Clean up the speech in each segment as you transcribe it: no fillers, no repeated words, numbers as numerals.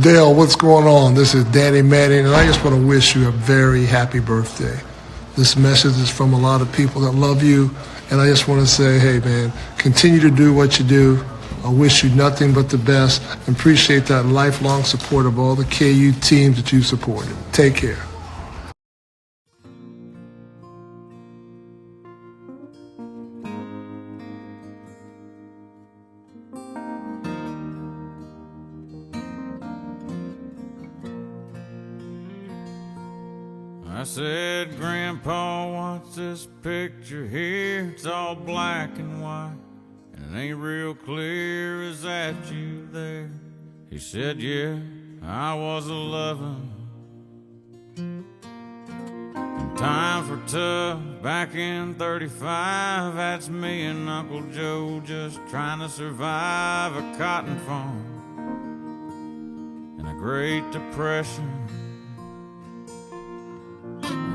Dale, what's going on? This is Danny Manning, and I just want to wish you a very happy birthday. This message is from a lot of people that love you, and I just want to say, hey, man, continue to do what you do. I wish you nothing but the best, and appreciate that lifelong support of all the KU teams that you supported. Take care. I said, Grandpa, what's this picture here? It's all black and white, and it ain't real clear. Is that you there? He said, yeah, I was 11. And times were tough back in 35. That's me and Uncle Joe just trying to survive a cotton farm and a Great Depression.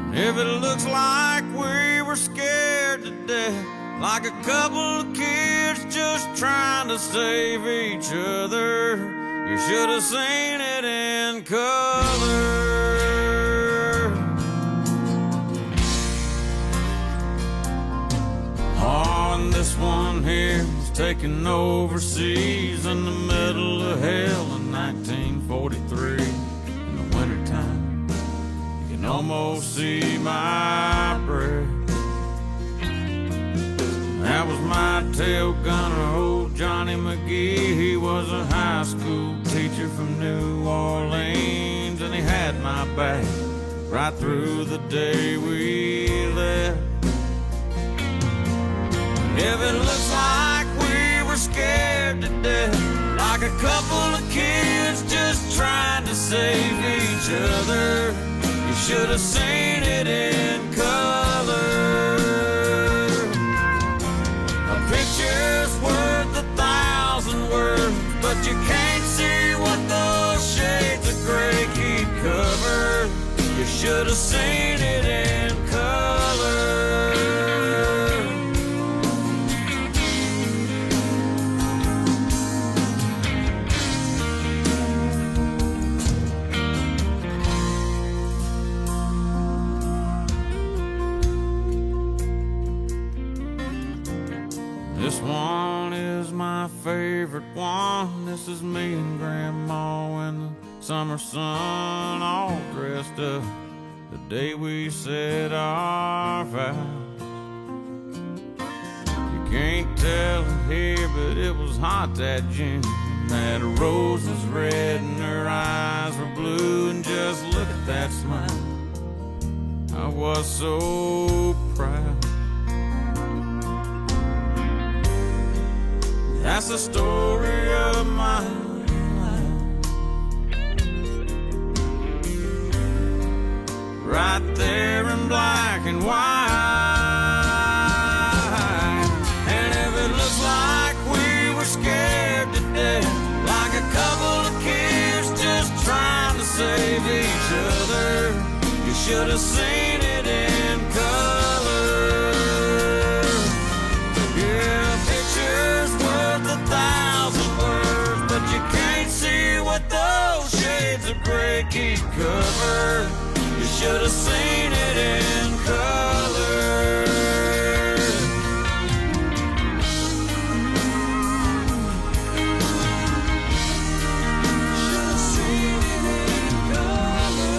If it looks like we were scared to death, like a couple of kids just trying to save each other, you should have seen it in color. Oh, and this one here was taken overseas in the middle of hell in 1943 in the wintertime. Almost see my breath. That was my tail gunner, old Johnny McGee. He was a high school teacher from New Orleans, and he had my back right through the day we left. If it looks like we were scared to death, like a couple of kids just trying to save each other, you should have seen it in color. A picture's worth 1,000 words, but you can't see what those shades of gray keep covered. You should have seen it in color. This one is my favorite one. This is me and Grandma in the summer sun, all dressed up the day we said our vows. You can't tell it here, but it was hot that June. That rose was red and her eyes were blue, and just look at that smile. I was so proud. That's the story of my life, right there in black and white. And if it looks like we were scared to death, like a couple of kids just trying to save each other, you should have seen it in color. Yeah, pictures worth 1,000 words, but you can't see what those shades of gray keep covered. You should have seen it in color. Should have seen it in color.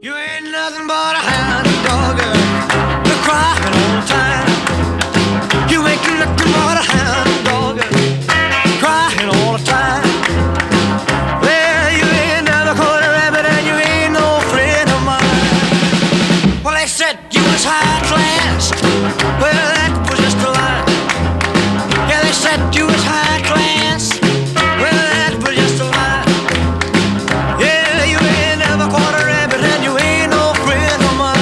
You ain't nothing but a hound dog, you're crying all the time. You ain't nothing but a hound dog, crying all the time. Well, you ain't never caught a rabbit and you ain't no friend of mine. Well, they said you was high class, well, that was just a lie. Yeah, they said you was high class, well, that was just a lie. Yeah, you ain't never caught a rabbit and you ain't no friend of mine.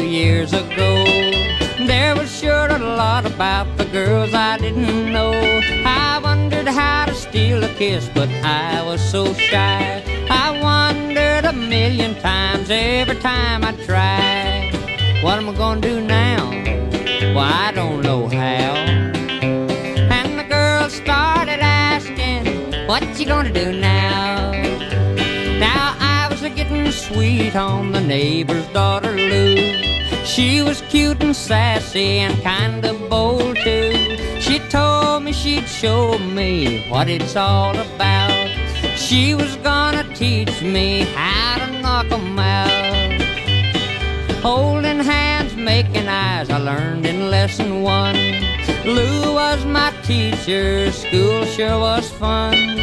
years ago. There was sure a lot about the girls I didn't know. I wondered how to steal a kiss, but I was so shy. I wondered a million times every time I tried. What am I gonna do now? Well, I don't know how. And the girls started asking, what you gonna do now? Now I was getting sweet on the neighbor's daughter Lou. She was cute and sassy and kind of bold too. She told me she'd show me what it's all about. She was gonna teach me how to knock 'em out. Holding hands, making eyes, I learned in lesson 1. Lou was my teacher, school sure was fun.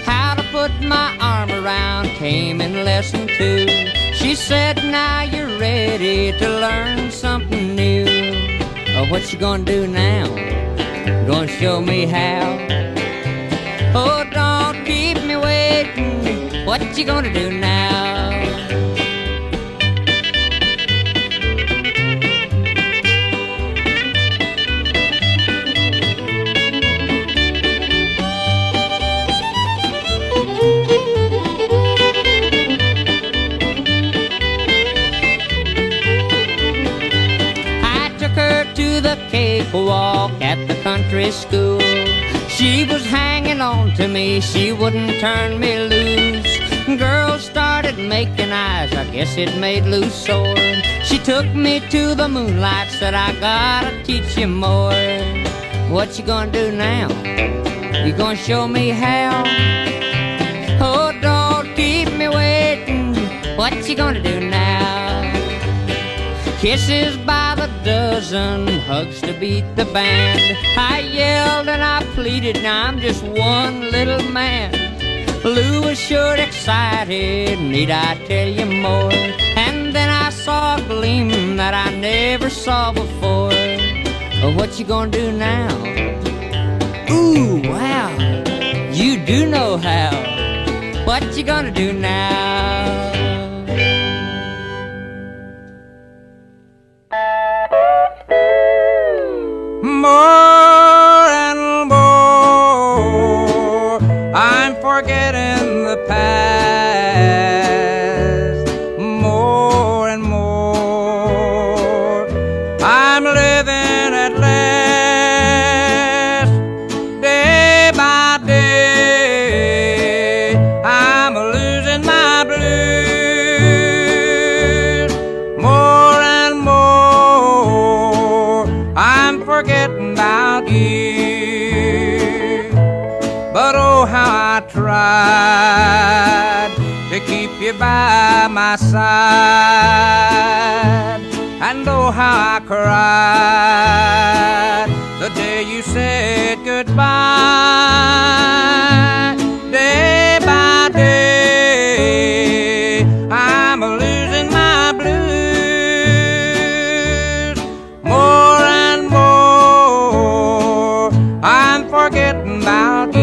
How to put my arm around came in lesson 2. She said, now you're ready to learn something new. Oh, what you gonna do now? Gonna show me how? Oh, don't keep me waiting. What you gonna do now? The cakewalk at the country school. She was hanging on to me, she wouldn't turn me loose. Girls started making eyes, I guess it made Lou sore. She took me to the moonlight, said I gotta teach you more. What you gonna do now? You gonna show me how? Oh, don't keep me waiting. What you gonna do now? Kisses by the dozen, hugs to beat the band. I yelled and I pleaded, now I'm just one little man. Lou was sure excited, need I tell you more? And then I saw a gleam that I never saw before. Oh, what you gonna do now? Ooh, wow, you do know how. What you gonna do now? More and more, I'm forgetting the past. More and more, I'm living at last. Day by day, I'm losing my blues. More and more, I'm forgetting about you. But oh, how I tried to keep you by my side. And oh, how I cried the day you said goodbye. Day by day, I'm losing my blues. More and more, I'm forgetting about you.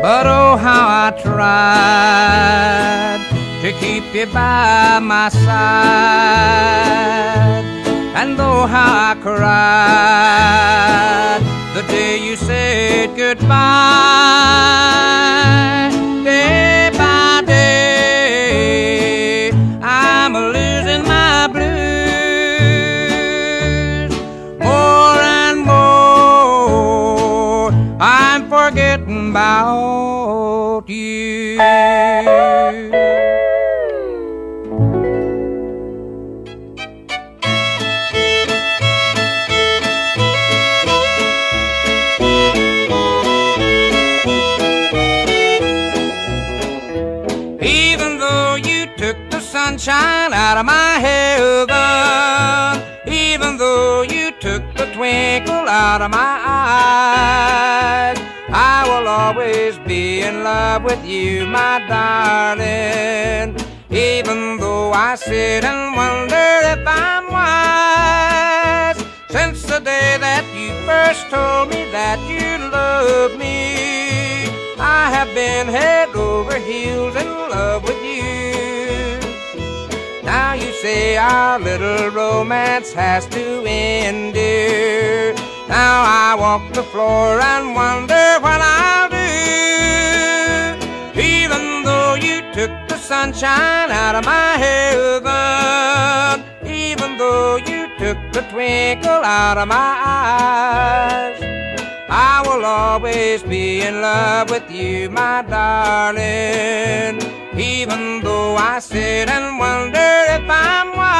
But oh, how I tried to keep you by my side. And oh, how I cried the day you said goodbye. Day by day, I'm losing my blues. More and more, I'm forgetting about you. took the sunshine out of my heaven, even though you took the twinkle out of my eyes. I will always be in love with you, my darling, even though I sit and wonder if I'm wise. Since the day that you first told me that you loved me, I have been head over heels in love with you. Now you say our little romance has to end, dear. Now I walk the floor and wonder what I'll do. Even though you took the sunshine out of my heaven, even though you took the twinkle out of my eyes, I will always be in love with you, my darling, even though I sit and wonder if I'm wise.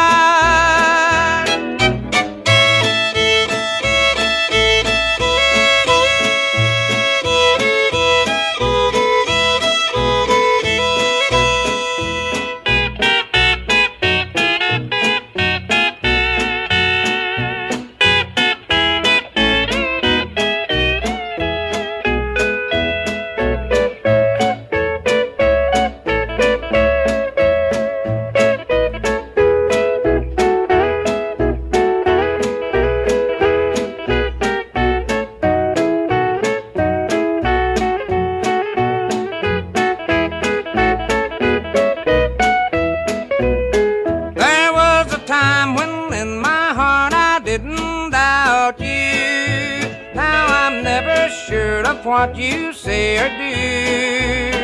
What you say or do,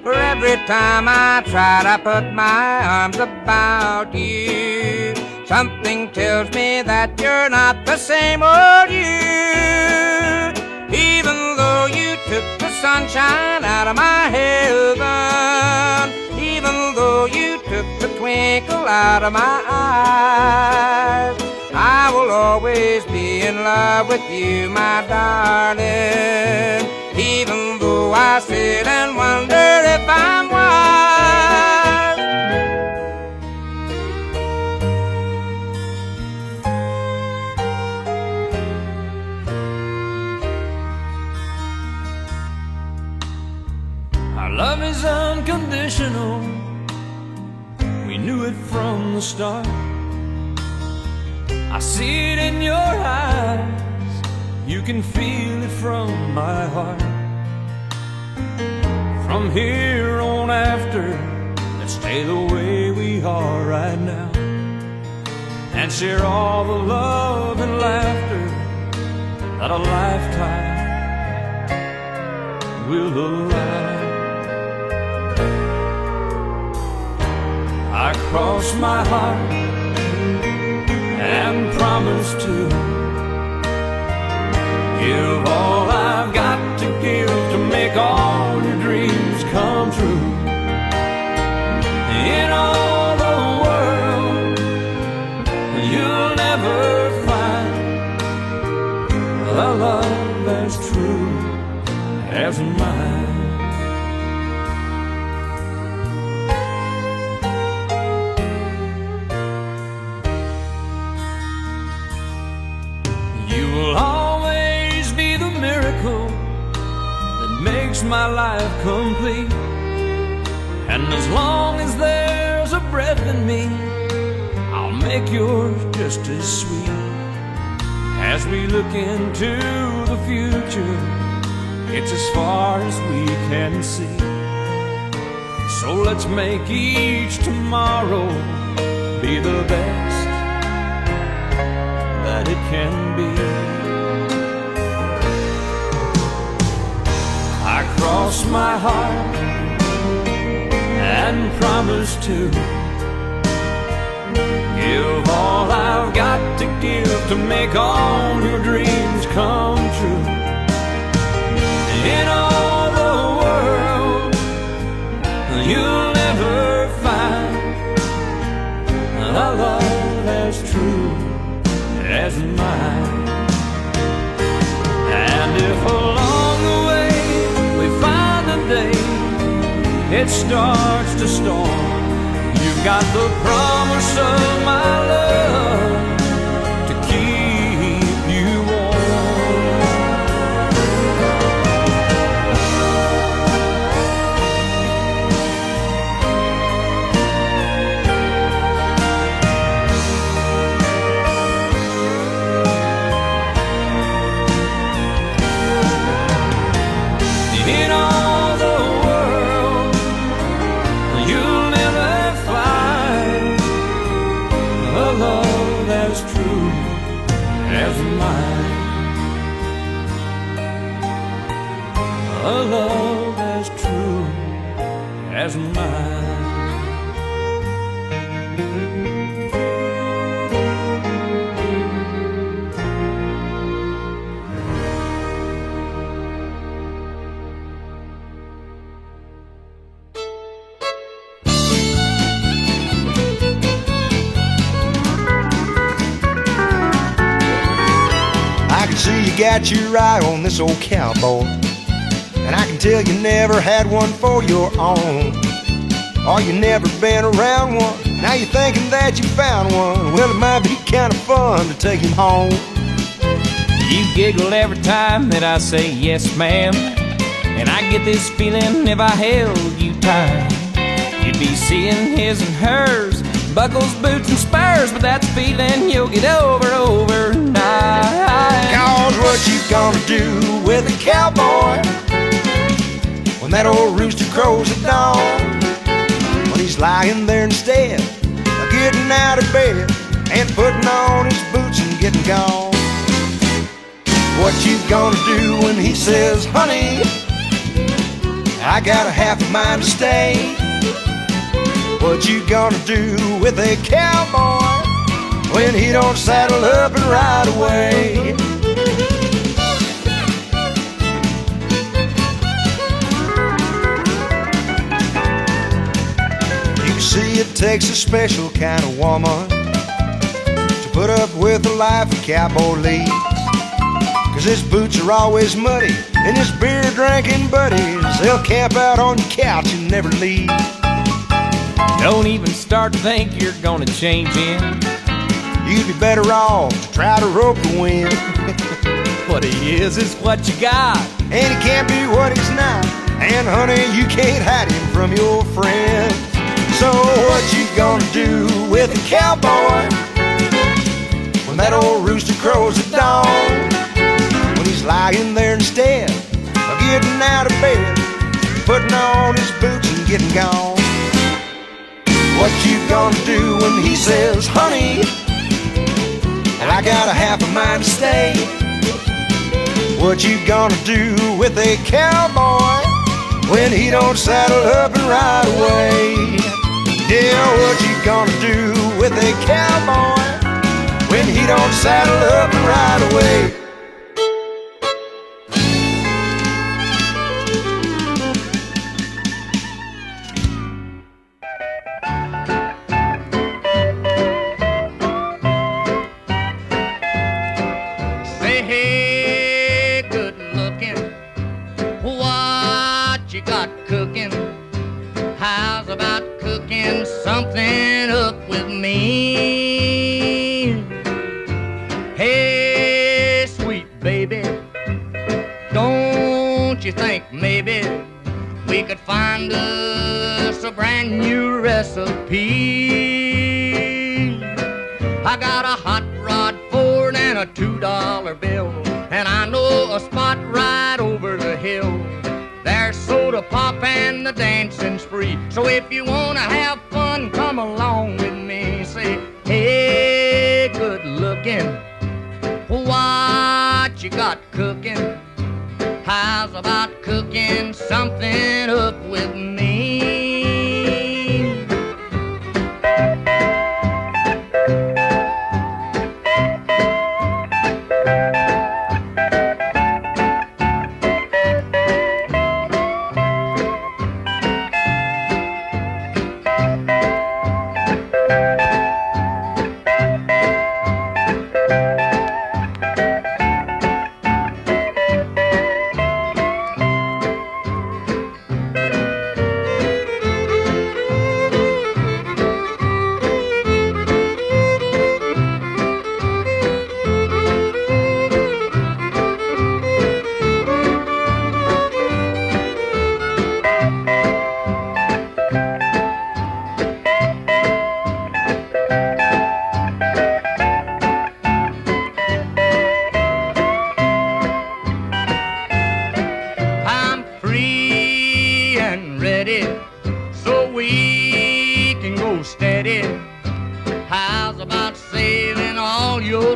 for every time I try to put my arms about you, something tells me that you're not the same old you. Even though you took the sunshine out of my heaven, even though you took the twinkle out of my eyes, I will always be in love with you, my darling, even though I sit and wonder if I'm wise. Our love is unconditional, we knew it from the start. I see it in your eyes, you can feel it from my heart. From here on after, let's stay the way we are right now, and share all the love and laughter that a lifetime will allow. I cross my heart and promise to give all I've got to give to make all your dreams come true. In all the world, you'll never find a love as true as mine. My life complete, and as long as there's a breath in me, I'll make yours just as sweet. As we look into the future, it's as far as we can see. So let's make each tomorrow be the best that it can be. I cross my heart and promise to give all I've got to give to make all your dreams come true. In all the world, you'll never find a love as true as mine. And if along the way it starts to storm got the promise of my love to keep you warm. In all the world, you'll never find a love as true as mine. A love as true as mine. I can see you got your eye on this old cowboy, and I can tell you never had one for your own. Or you never been around one, now you're thinking that you found one. Well, it might be kind of fun to take him home. You giggle every time that I say yes, ma'am, and I get this feeling if I held you tight, you'd be seeing his and hers, buckles, boots, and spurs, but that's a feeling you'll get over overnight. Cause what you gonna do with a cowboy when that old rooster crows at dawn? When he's lying there instead of getting out of bed and putting on his boots and getting gone. What you gonna do when he says, honey, I got a half a mind to stay? What you gonna do with a cowboy when he don't saddle up and ride away? You see, it takes a special kind of woman to put up with the life a cowboy leads. 'Cause his boots are always muddy, and his beer-drinking buddies, they'll camp out on your couch and never leave. Don't even start to think you're gonna change him. You'd be better off to try to rope the wind. What he is what you got. And he can't be what he's not. And honey, you can't hide him from your friends. So what you gonna do with a cowboy when that old rooster crows at dawn? When he's lying there instead of getting out of bed, putting on his boots and getting gone. What you gonna do when he says, honey, I got a half a mind to stay? What you gonna do with a cowboy when he don't saddle up and ride away? Yeah, what you gonna do with a cowboy when he don't saddle up and ride away? Say, hey, good looking, what you got cooking? How's about cooking something up with me? Hey, sweet baby, don't you think maybe we could find us a brand new recipe? I got a hot rod Ford and a $2 bill, and I know a spot right over the hill. There's soda pop and the dancing spree. So if you wanna have fun, come along with me. Say, hey, good looking, what you got cooking? How's about cooking something up with me?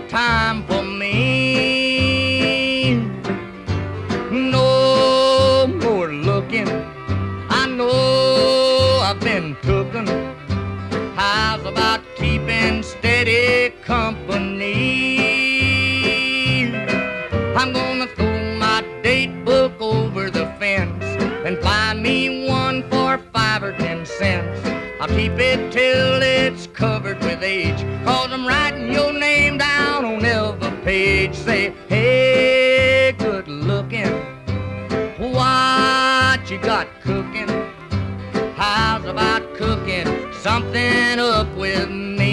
time for me. No more looking, I know I've been tooken. How's about keeping steady company? I'm gonna throw my date book over the fence and buy me one for 5 or 10 cents. I'll keep it till it's covered with age, 'cause I'm writing your name down on every page. Say, hey, good looking, what you got cooking? How's about cooking something up with me?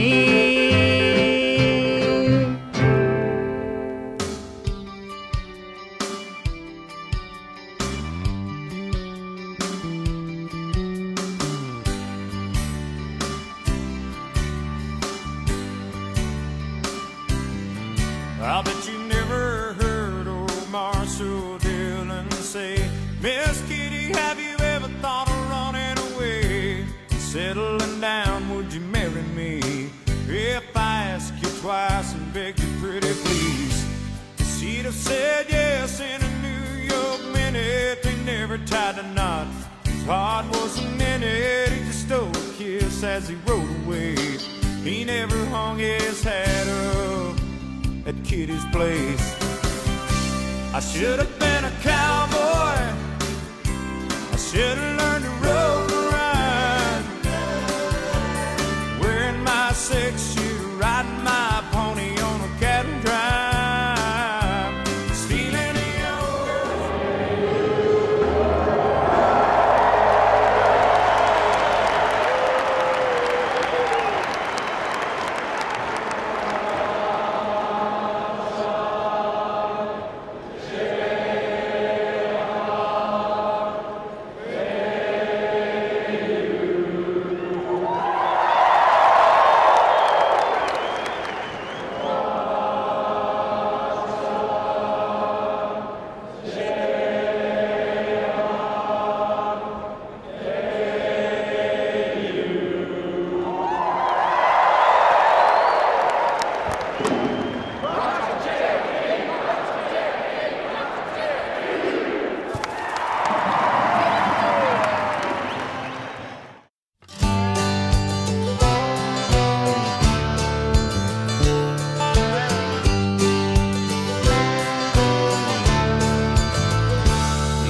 I bet you never heard old Marshall Dillon say, Miss Kitty, have you ever thought of running away? Settling down, would you marry me? If I ask you twice and beg you pretty please, she'd have said yes in a New York minute. They never tied a knot, his heart wasn't in it. He just stole a kiss as he rode away. He never hung his hat up at Kitty's place. I should have been a cowboy, I should have learned to rope and ride, wearing my 6-shooter, riding my pony on a cattle drive, stealing a young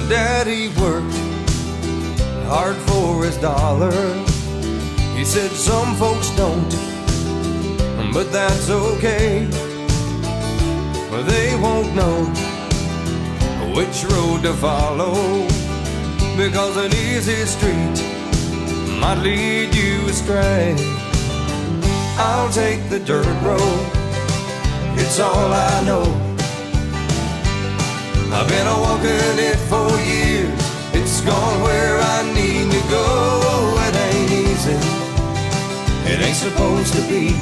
Daddy worked hard for his dollar. He said some folks don't, but that's okay. They won't know which road to follow, because an easy street might lead you astray. I'll take the dirt road, it's all I know. I've been a-walking it for years, it's gone where I need to go. It ain't easy, it ain't supposed to be.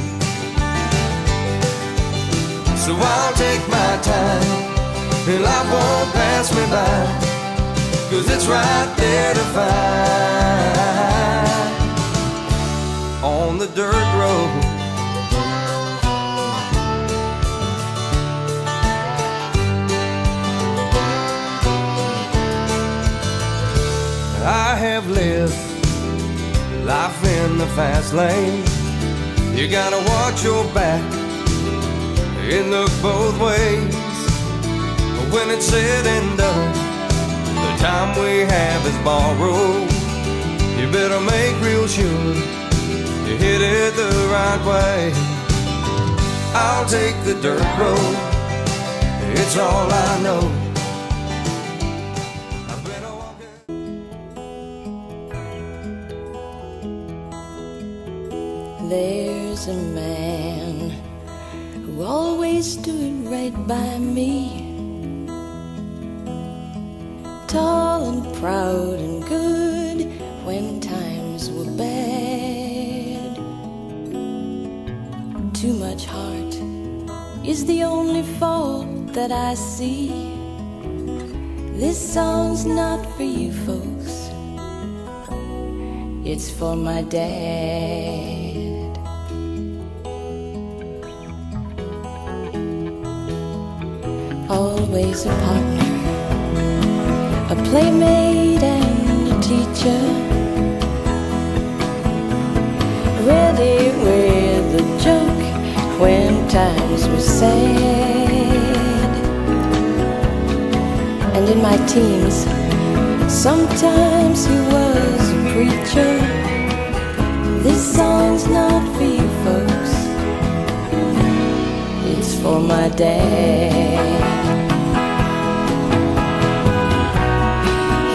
So I'll take my time, and life won't pass me by, 'cause it's right there to find on the dirt road. I have lived life in the fast lane. You gotta watch your back, it look both ways. But when it's said and done, the time we have is borrowed. You better make real sure you hit it the right way. I'll take the dirt road, it's all I know. There's a man who always stood right by me, tall and proud and good when times were bad. Too much heart is the only fault that I see. This song's not for you folks, it's for my dad. always a partner, a playmate and a teacher, ready with a joke when times were sad. And in my teens, sometimes he was a preacher. This song's not for you folks, it's for my dad.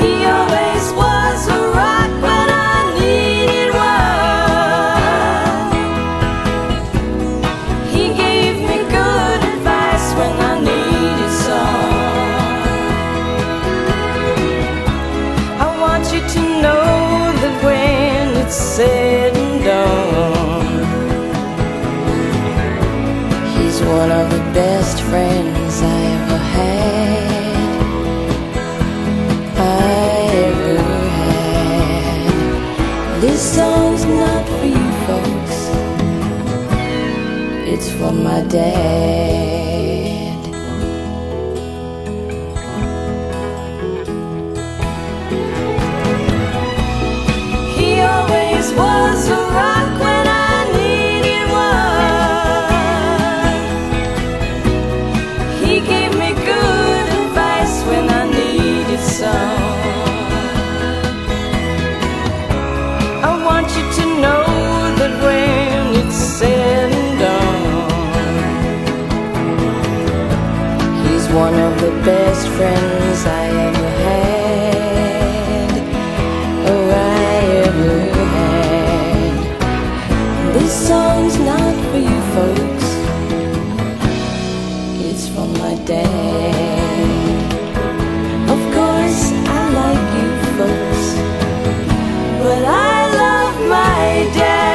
He always was a rock when I needed one. He gave me good advice when I needed some. I want you to know that when it's said and done, he's one of the best friends I ever had. This song's not for you folks, it's for my dad. He always was a rock when I needed one. He gave me good advice when I needed some. I want you to know that when it's said and done, he's one of the best friends I ever had, or I ever had. This song's not for you folks, it's for my dad. Of course I like you folks, but I love my dad.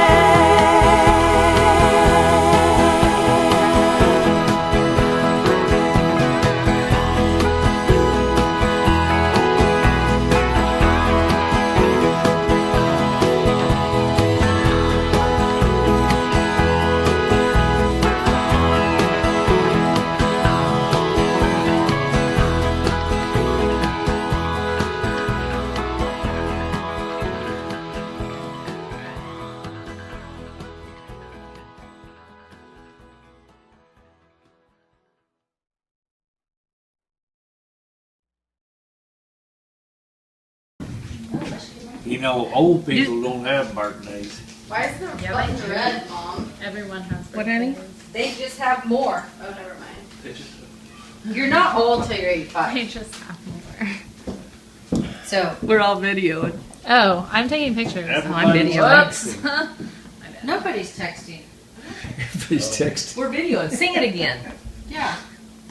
You know, old people don't have birthdays. Why is the button red, Mom? Everyone has What, honey? They just have more. Oh, never mind. They just, You're not old till you're 85. They just have more. So, We're all videoing. Oh, I'm taking pictures. I'm everybody's videoing. texting. nobody's texting. Everybody's texting. We're videoing. Sing it again. Yeah.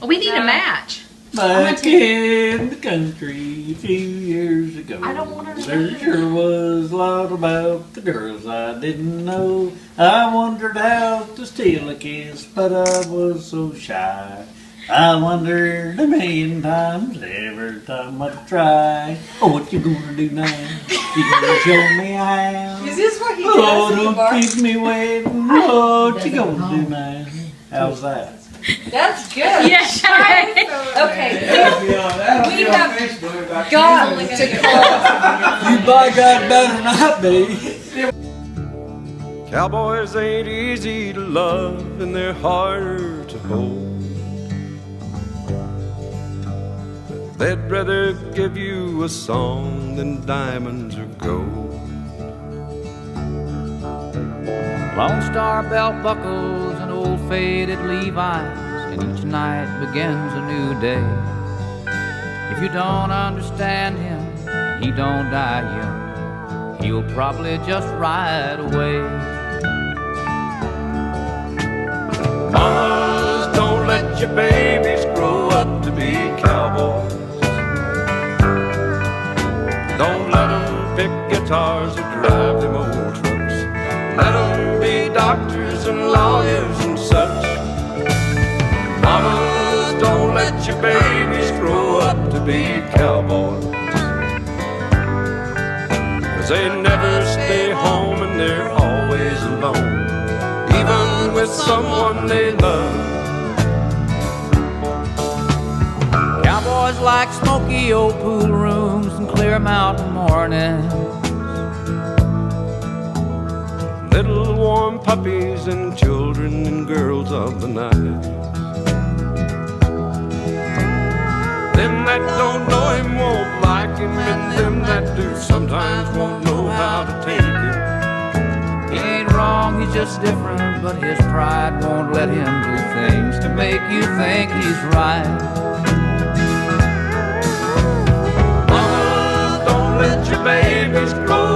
Oh, we need a match. Back in the country a few years ago, I don't wanna there remember. sure was a lot about the girls I didn't know. I wondered how to steal a kiss, but I was so shy. I wondered a million times every time I try. Oh, what you gonna do now? You gonna show me how? Is this what he Oh, does in the don't bar? keep me waiting. Oh, what you gonna do now? How's that? That's good. Yeah. Okay. We have got to call. You by God better not be. Cowboys ain't easy to love and they're harder to hold. They'd rather give you a song than diamonds or gold. Lone Star belt buckles and old faded Levi's, and each night begins a new day. If you don't understand him, he don't die young, he'll probably just ride away. Mamas, don't let your babies grow up to be cowboys. Don't let them pick guitars or drive them old trucks. Let them be doctors and lawyers and such. Mamas, don't let your babies grow up to be cowboys. 'Cause they never stay home and they're always alone, even with someone they love. boys like smoky old pool rooms and clear mountain mornings. Little warm puppies and children and girls of the night. Them that don't know him won't like him, and them that do sometimes won't know how to take him. He ain't wrong, he's just different, but his pride won't let him do things to make you think he's right. Mama, don't let your babies grow